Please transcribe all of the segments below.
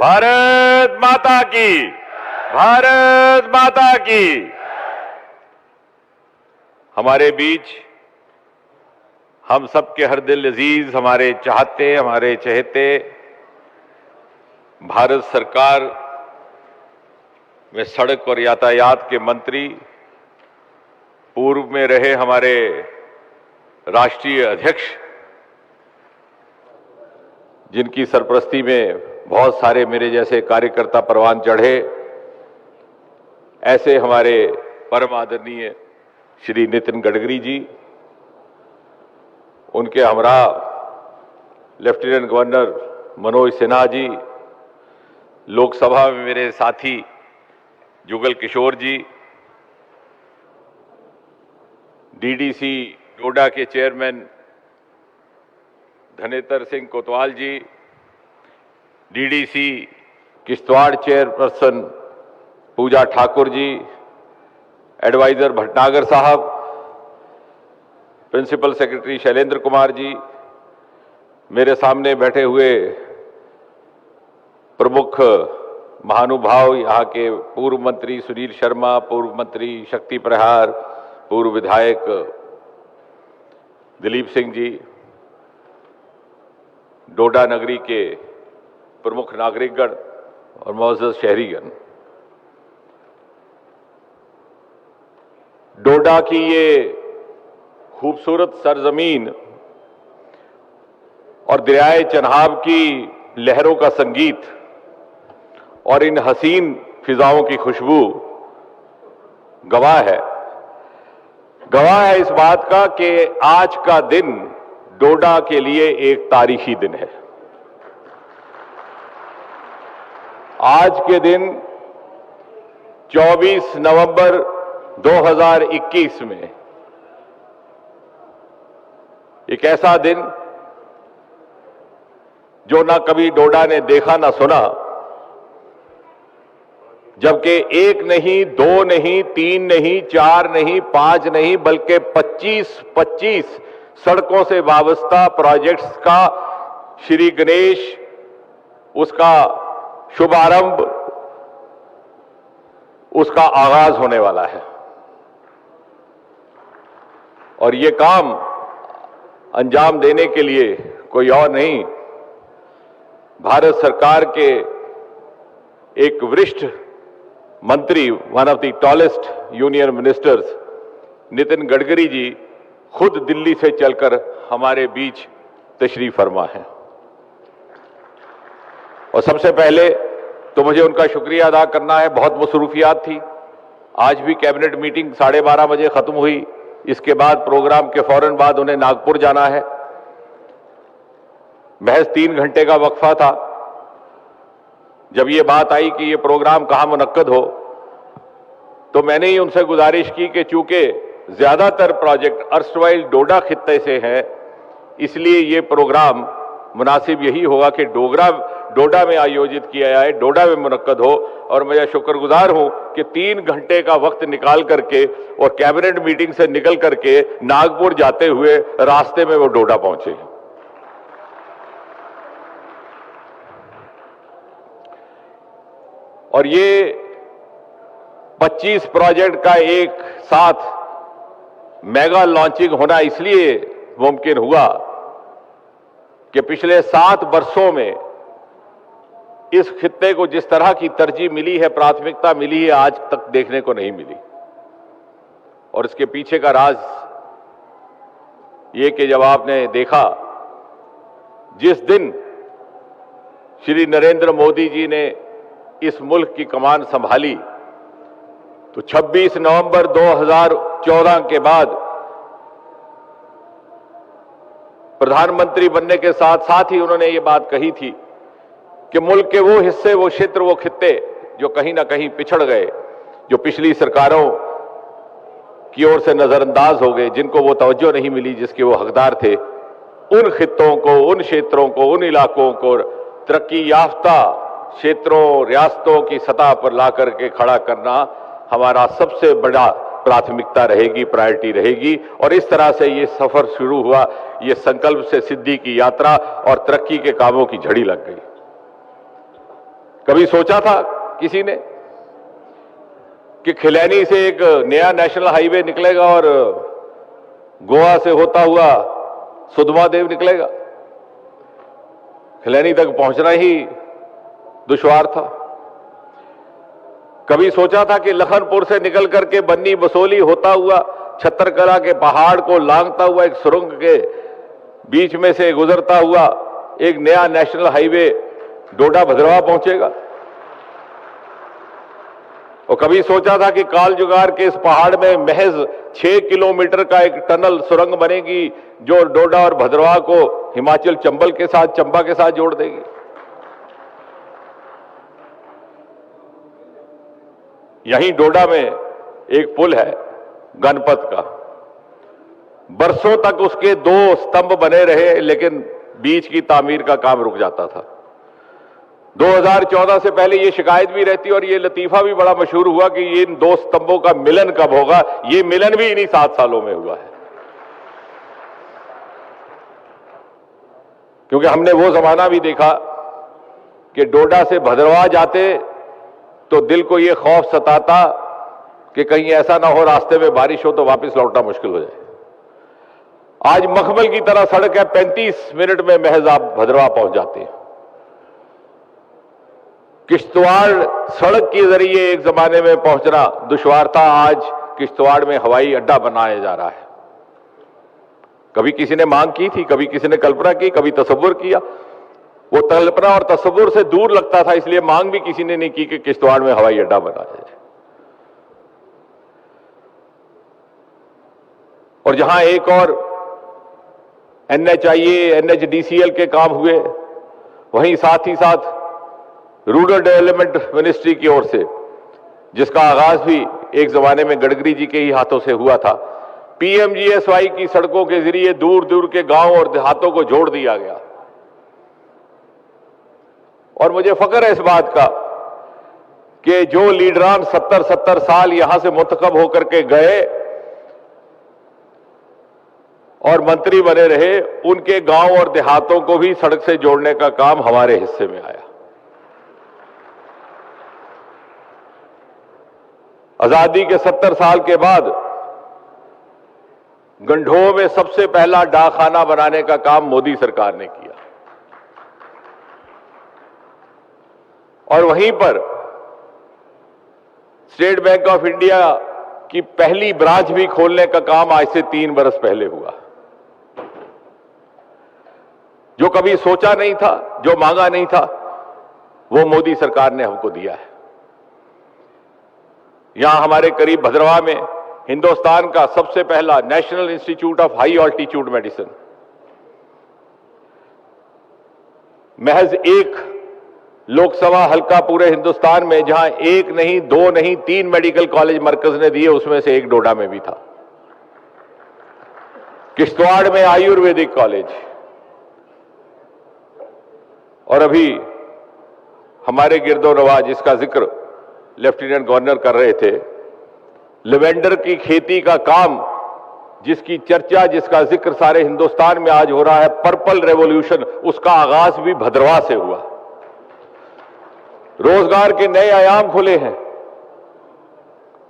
भारत माता की, भारत माता की। हमारे बीच हम सबके हर दिल अजीज, हमारे चाहते, हमारे चहेते, भारत सरकार में सड़क और यातायात के मंत्री, पूर्व में रहे हमारे राष्ट्रीय अध्यक्ष, जिनकी सरपरस्ती में बहुत सारे मेरे जैसे कार्यकर्ता परवान चढ़े, ऐसे हमारे परम आदरणीय श्री नितिन गडकरी जी, उनके हमरा लेफ्टिनेंट गवर्नर मनोज सिन्हा जी, लोकसभा में मेरे साथी जुगल किशोर जी, डीडीसी डोडा के चेयरमैन धनेतर सिंह कोतवाल जी, डीडीसी किश्तवाड़ चेयरपर्सन पूजा ठाकुर जी, एडवाइजर भटनागर साहब, प्रिंसिपल सेक्रेटरी शैलेंद्र कुमार जी, मेरे सामने बैठे हुए प्रमुख महानुभाव, यहाँ के पूर्व मंत्री सुनील शर्मा, पूर्व मंत्री शक्ति प्रहार, पूर्व विधायक दिलीप सिंह जी, डोडा नगरी के प्रमुख नागरिकगण और मौजूद शहरीगण। डोडा की ये खूबसूरत सरजमीन और दरियाए चन्हाब की लहरों का संगीत और इन हसीन फिजाओं की खुशबू गवाह है इस बात का कि आज का दिन डोडा के लिए एक तारीखी दिन है। आज के दिन 24 नवंबर 2021 में एक ऐसा दिन जो ना कभी डोडा ने देखा ना सुना, जबकि एक नहीं, दो नहीं, तीन नहीं, चार नहीं, पांच नहीं, बल्कि 25 सड़कों से वाबस्ता प्रोजेक्ट्स का श्री गणेश, उसका शुभारंभ, उसका आगाज होने वाला है। और ये काम अंजाम देने के लिए कोई और नहीं, भारत सरकार के एक वरिष्ठ मंत्री, one of the tallest union ministers Nitin Gadkari ji खुद दिल्ली से चलकर हमारे बीच तशरीफ फरमा है। और सबसे पहले तो मुझे उनका शुक्रिया अदा करना है। बहुत मसरूफियात थी। आज भी कैबिनेट मीटिंग 12:30 बजे खत्म हुई। इसके बाद प्रोग्राम के फौरन बाद उन्हें नागपुर जाना है। महज 3 घंटे का वक्फा था। जब ये बात आई कि ये प्रोग्राम कहां मुनक्कद हो, तो मैंने ही उनसे गुजारिश की कि चूंकि ज्यादातर प्रोजेक्ट अर्स्टवाइल डोडा खित्ते से हैं, इसलिए ये प्रोग्राम मुनासिब यही होगा कि डोडा में आयोजित किया जाए, डोडा में मुनक्कद हो। और मैं शुक्रगुजार हूं कि 3 घंटे का वक्त निकाल करके और कैबिनेट मीटिंग से निकल करके नागपुर जाते हुए रास्ते में वो डोडा पहुंचे। और ये 25 प्रोजेक्ट का एक साथ मेगा लॉन्चिंग होना इसलिए मुमकिन हुआ कि पिछले 7 वर्षों में इस खित्ते को जिस तरह की तरजीह मिली है, प्राथमिकता मिली है, आज तक देखने को नहीं मिली। और इसके पीछे का राज ये कि जब आपने देखा, जिस दिन श्री नरेंद्र मोदी जी ने इस मुल्क की कमान संभाली, तो 26 नवंबर 2014 के बाद प्रधानमंत्री बनने के साथ साथ ही उन्होंने ये बात कही थी कि मुल्क के वो हिस्से, वो क्षेत्र, वो खित्ते जो कहीं ना कहीं पिछड़ गए, जो पिछली सरकारों की ओर से नजरअंदाज हो गए, जिनको वो तवज्जो नहीं मिली जिसके वो हकदार थे, उन खित्तों को, उन क्षेत्रों को, उन इलाकों को तरक्की याफ्ता क्षेत्रों, रियासतों की सतह पर ला करके खड़ा करना हमारा सबसे बड़ा प्राथमिकता रहेगी, प्रायोरिटी रहेगी। और इस तरह से ये सफर शुरू हुआ, ये संकल्प से सिद्धि की यात्रा और तरक्की के कामों की झड़ी लग गई। कभी सोचा था किसी ने कि खिलैनी से एक नया नेशनल हाईवे निकलेगा और गोवा से होता हुआ सुधमादेव निकलेगा? खिलैनी तक पहुंचना ही दुश्वार था। कभी सोचा था कि लखनपुर से निकल करके बन्नी बसोली होता हुआ छत्तरकला के पहाड़ को लांघता हुआ एक सुरंग के बीच में से गुजरता हुआ एक नया नेशनल हाईवे डोडा भद्रवाह पहुंचेगा? और कभी सोचा था कि काल जुगार के इस पहाड़ में महज 6 किलोमीटर का एक टनल सुरंग बनेगी जो डोडा और भद्रवाह को हिमाचल चंबल के साथ, चंबा के साथ जोड़ देगी? यहीं डोडा में एक पुल है गणपत का, बरसों तक उसके 2 स्तंभ बने रहे, लेकिन बीच की तामीर का काम रुक जाता था। 2014 से पहले ये शिकायत भी रहती और ये लतीफा भी बड़ा मशहूर हुआ कि ये इन 2 स्तंभों का मिलन कब होगा। ये मिलन भी इन्हीं 7 सालों में हुआ है, क्योंकि हमने वो जमाना भी देखा कि डोडा से भद्रवाह जाते तो दिल को ये खौफ सताता कि कहीं ऐसा ना हो रास्ते में बारिश हो तो वापस लौटना मुश्किल हो जाए। आज मखमल की तरह सड़क है, 35 मिनट में महज आप भद्रवाह पहुंच जाते हैं। किश्तवाड़ सड़क के जरिए एक जमाने में पहुंचना दुश्वार था, आज किश्तवाड़ में हवाई अड्डा बनाया जा रहा है। कभी किसी ने मांग की थी, कभी किसी ने कल्पना की, कभी तसव्वुर किया? वो कल्पना और तसव्वुर से दूर लगता था, इसलिए मांग भी किसी ने नहीं की कि किश्तवाड़ में हवाई अड्डा बनाया जाए। और जहां एक और NHIA, NHDCL के काम हुए, वहीं साथ ही साथ रूरल डेवलपमेंट मिनिस्ट्री की ओर से, जिसका आगाज भी एक जमाने में गडकरी जी के ही हाथों से हुआ था, PMGSY की सड़कों के जरिए दूर दूर के गांव और देहातों को जोड़ दिया गया। और मुझे फख्र है इस बात का कि जो लीडरान 70-70 साल यहां से मुंतखब होकर के गए और मंत्री बने रहे, उनके गांव और देहातों को भी सड़क से जोड़ने का काम हमारे हिस्से में आया। आजादी के 70 साल के बाद गंढोह में सबसे पहला डाकखाना बनाने का काम मोदी सरकार ने किया, और वहीं पर स्टेट बैंक ऑफ इंडिया की पहली ब्रांच भी खोलने का काम आज से 3 बरस पहले हुआ। जो कभी सोचा नहीं था, जो मांगा नहीं था, वो मोदी सरकार ने हमको दिया है। यहां हमारे करीब भद्रवाह में हिंदुस्तान का सबसे पहला national institute of high altitude medicine, महज एक लोकसभा हल्का पूरे हिंदुस्तान में जहां 1 नहीं, 2 नहीं, 3 मेडिकल कॉलेज मरकज ने दिए, उसमें से एक डोडा में भी था। किश्तवाड़ में आयुर्वेदिक कॉलेज, और अभी हमारे गिरदोनवा जिसका जिक्र लेफ्टिनेंट गवर्नर कर रहे थे, लेवेंडर की खेती का काम, जिसकी चर्चा, जिसका जिक्र सारे हिंदुस्तान में आज हो रहा है, पर्पल रेवोल्यूशन, उसका आगाज भी भद्रवाह से हुआ। रोजगार के नए आयाम खुले हैं।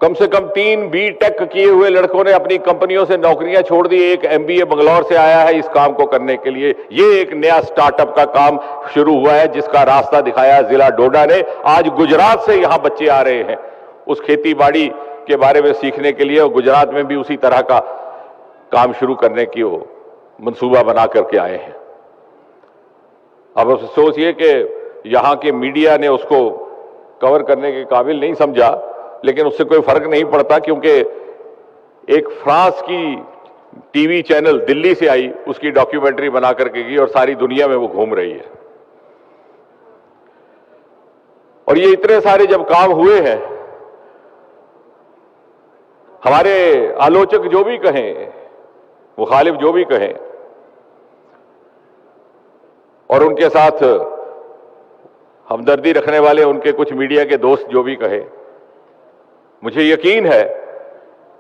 कम से कम 3 B.Tech किए हुए लड़कों ने अपनी कंपनियों से नौकरियां छोड़ दी। एक MBA बंगलौर से आया है इस काम को करने के लिए। ये एक नया स्टार्टअप का काम शुरू हुआ है, जिसका रास्ता दिखाया जिला डोडा ने। आज गुजरात से यहां बच्चे आ रहे हैं उस खेती बाड़ी के बारे में सीखने के लिए, और गुजरात में भी उसी तरह का काम शुरू करने की वो मंसूबा बना करके आए हैं। अब सोचिए कि यहां के मीडिया ने उसको कवर करने के काबिल नहीं समझा, लेकिन उससे कोई फर्क नहीं पड़ता, क्योंकि एक फ्रांस की टीवी चैनल दिल्ली से आई, उसकी डॉक्यूमेंट्री बना करके गई और सारी दुनिया में वो घूम रही है। और ये इतने सारे जब काम हुए हैं, हमारे आलोचक जो भी कहें, मुखालिफ जो भी कहें, और उनके साथ हमदर्दी रखने वाले उनके कुछ मीडिया के दोस्त जो भी कहें, मुझे यकीन है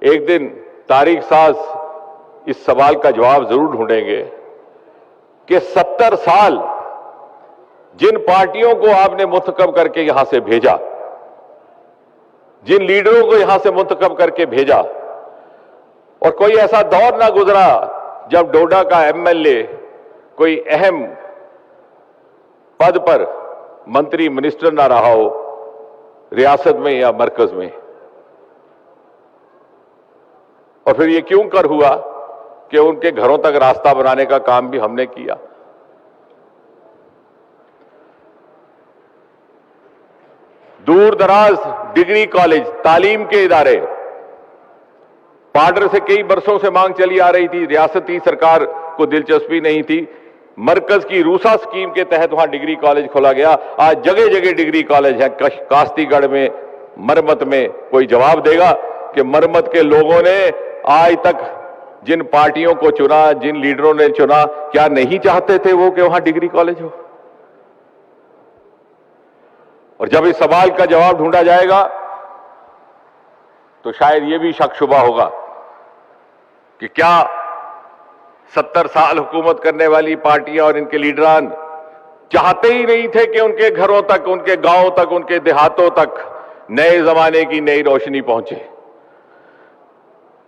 एक दिन तारीख साज इस सवाल का जवाब जरूर ढूंढेंगे कि 70 साल जिन पार्टियों को आपने मुंतखब करके यहां से भेजा, जिन लीडरों को यहां से मुंतखब करके भेजा, और कोई ऐसा दौर ना गुजरा जब डोडा का एमएलए कोई अहम पद पर मंत्री मिनिस्टर ना रहा हो रियासत में या मरकज में। और फिर ये क्यों कर हुआ कि उनके घरों तक रास्ता बनाने का काम भी हमने किया। दूर दराज डिग्री कॉलेज, तालीम के इदारे, पाडर से कई बरसों से मांग चली आ रही थी, रियासती सरकार को दिलचस्पी नहीं थी। मरकज की रूसा स्कीम के तहत वहां डिग्री कॉलेज खोला गया। आज जगह जगह डिग्री कॉलेज है। कास्तीगढ़ में मरम्मत में कोई जवाब देगा कि मरम्मत के लोगों ने आज तक जिन पार्टियों को चुना, जिन लीडरों ने चुना, क्या नहीं चाहते थे वो कि वहां डिग्री कॉलेज हो? और जब इस सवाल का जवाब ढूंढा जाएगा तो शायद यह भी शक शुबा होगा कि क्या 70 साल हुकूमत करने वाली पार्टियां और इनके लीडरान चाहते ही नहीं थे कि उनके घरों तक, उनके गांवों तक, उनके देहातों तक नए जमाने की नई रोशनी पहुंचे।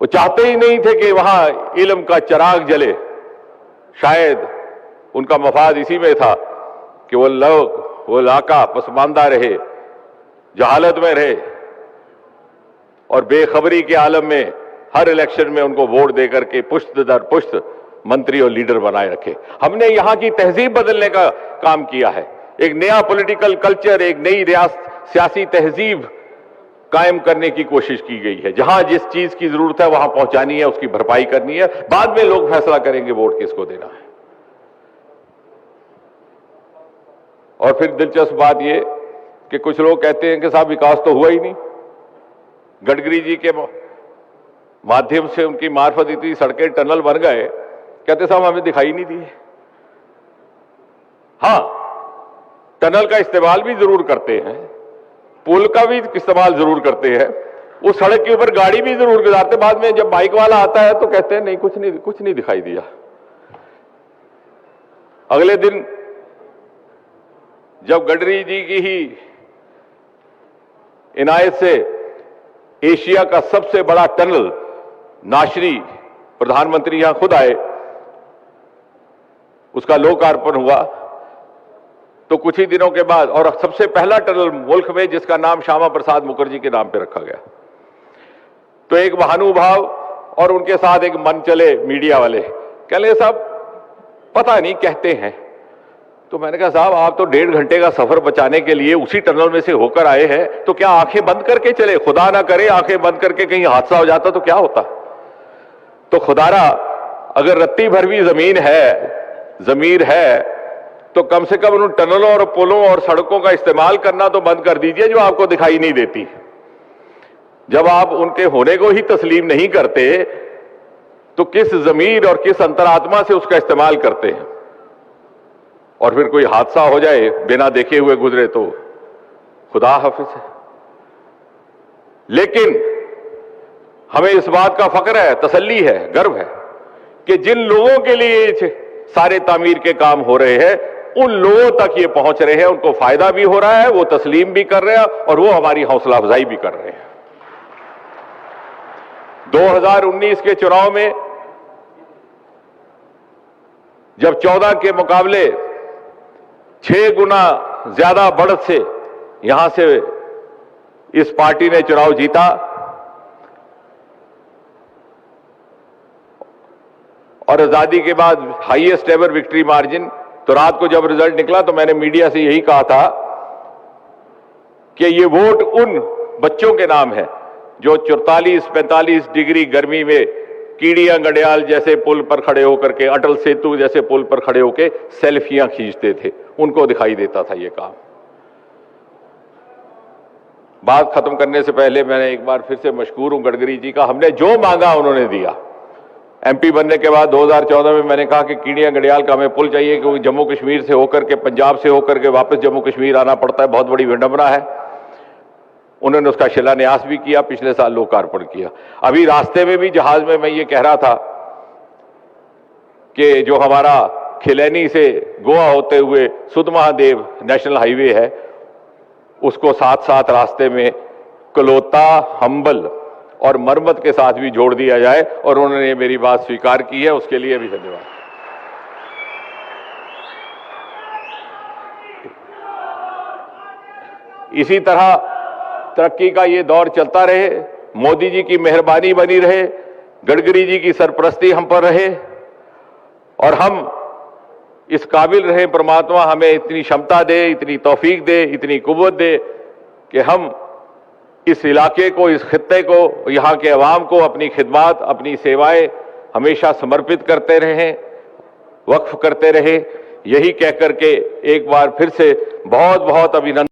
वो चाहते ही नहीं थे कि वहां इल्म का चिराग जले। शायद उनका मफाद इसी में था कि वो लोग, वो इलाका पसमानदा रहे, जहालत में रहे और बेखबरी के आलम में हर इलेक्शन में उनको वोट देकर के पुश्त दर पुश्त मंत्री और लीडर बनाए रखे। हमने यहां की तहजीब बदलने का काम किया है। एक नया पॉलिटिकल कल्चर, एक नई सियासी तहजीब कायम करने की कोशिश की गई है। जहां जिस चीज की जरूरत है वहां पहुंचानी है, उसकी भरपाई करनी है। बाद में लोग फैसला करेंगे वोट किसको देना है। और फिर दिलचस्प बात यह कि कुछ लोग कहते हैं कि साहब विकास तो हुआ ही नहीं। गडकरी जी के माध्यम से, उनकी मार्फत इतनी सड़कें, टनल बन गए, कहते साहब हमें दिखाई नहीं दिए। हां, टनल का इस्तेमाल भी जरूर करते हैं, पुल का भी इस्तेमाल जरूर करते हैं, उस सड़क के ऊपर गाड़ी भी जरूर गुजारते। बाद में जब बाइक वाला आता है तो कहते हैं नहीं, कुछ नहीं दिखाई दिया। अगले दिन जब गडकरी जी की ही इनायत से एशिया का सबसे बड़ा टनल नाशरी, प्रधानमंत्री यहां खुद आए, उसका लोकार्पण हुआ, तो कुछ ही दिनों के बाद, और सबसे पहला टनल मुल्क में जिसका नाम श्यामा प्रसाद मुखर्जी के नाम पर रखा गया, तो एक महानुभाव और उनके साथ एक मन चले मीडिया वाले कह ले साहब पता नहीं कहते हैं। तो मैंने कहा साहब आप तो 1.5 घंटे का सफर बचाने के लिए उसी टनल में से होकर आए हैं, तो क्या आंखें बंद करके चले? खुदा ना करे आंखें बंद करके कहीं हादसा हो जाता तो क्या होता? तो खुदारा अगर रत्ती भर भी जमीर है तो कम से कम उन टनलों और पुलों और सड़कों का इस्तेमाल करना तो बंद कर दीजिए जो आपको दिखाई नहीं देती। जब आप उनके होने को ही तस्लीम नहीं करते तो किस जमीर और किस अंतरात्मा से उसका इस्तेमाल करते हैं? और फिर कोई हादसा हो जाए, बिना देखे हुए गुजरे, तो खुदा हाफिज है। लेकिन हमें इस बात का फक्र है, तसल्ली है, गर्व है कि जिन लोगों के लिए सारे तामीर के काम हो रहे हैं उन लोगों तक ये पहुंच रहे हैं, उनको फायदा भी हो रहा है, वो तस्लीम भी कर रहे हैं और वो हमारी हौसला अफजाई भी कर रहे हैं। 2019 के चुनाव में जब 14 के मुकाबले 6 गुना ज्यादा बढ़त से यहां से इस पार्टी ने चुनाव जीता और आजादी के बाद हाईएस्ट एवर विक्ट्री मार्जिन, तो रात को जब रिजल्ट निकला तो मैंने मीडिया से यही कहा था कि ये वोट उन बच्चों के नाम है जो 44-45 डिग्री गर्मी में कीड़ियां गडियाल जैसे पुल पर खड़े होकर के, अटल सेतु जैसे पुल पर खड़े होकर सेल्फियां खींचते थे, उनको दिखाई देता था ये काम। बात खत्म करने से पहले मैंने एक बार फिर से मशकूर हूं गडकरी जी का। हमने जो मांगा उन्होंने दिया। एमपी बनने के बाद 2014 में मैंने कहा कि कीड़ियां गडियाल का हमें पुल चाहिए क्योंकि जम्मू कश्मीर से होकर के, पंजाब से होकर के वापस जम्मू कश्मीर आना पड़ता है, बहुत बड़ी विडंबना है। उन्होंने उसका शिलान्यास भी किया, पिछले साल लोकार्पण किया। अभी रास्ते में भी जहाज में मैं ये कह रहा था कि जो हमारा खिलैनी से गोवा होते हुए सुध महादेव नेशनल हाईवे है, उसको साथ साथ रास्ते में कलोता, हम्बल और मरमत के साथ भी जोड़ दिया जाए, और उन्होंने मेरी बात स्वीकार की है, उसके लिए भी धन्यवाद। इसी तरह तरक्की का ये दौर चलता रहे, मोदी जी की मेहरबानी बनी रहे, गडकरी जी की सरपरस्ती हम पर रहे, और हम इस काबिल रहे, परमात्मा हमें इतनी क्षमता दे, इतनी तौफीक दे, इतनी कुव्वत दे कि हम इस इलाके को, इस खित्ते को, यहाँ के अवाम को अपनी खिदमत, अपनी सेवाएं हमेशा समर्पित करते रहें, वक्फ करते रहे। यही कहकर के एक बार फिर से बहुत बहुत अभिनंदन।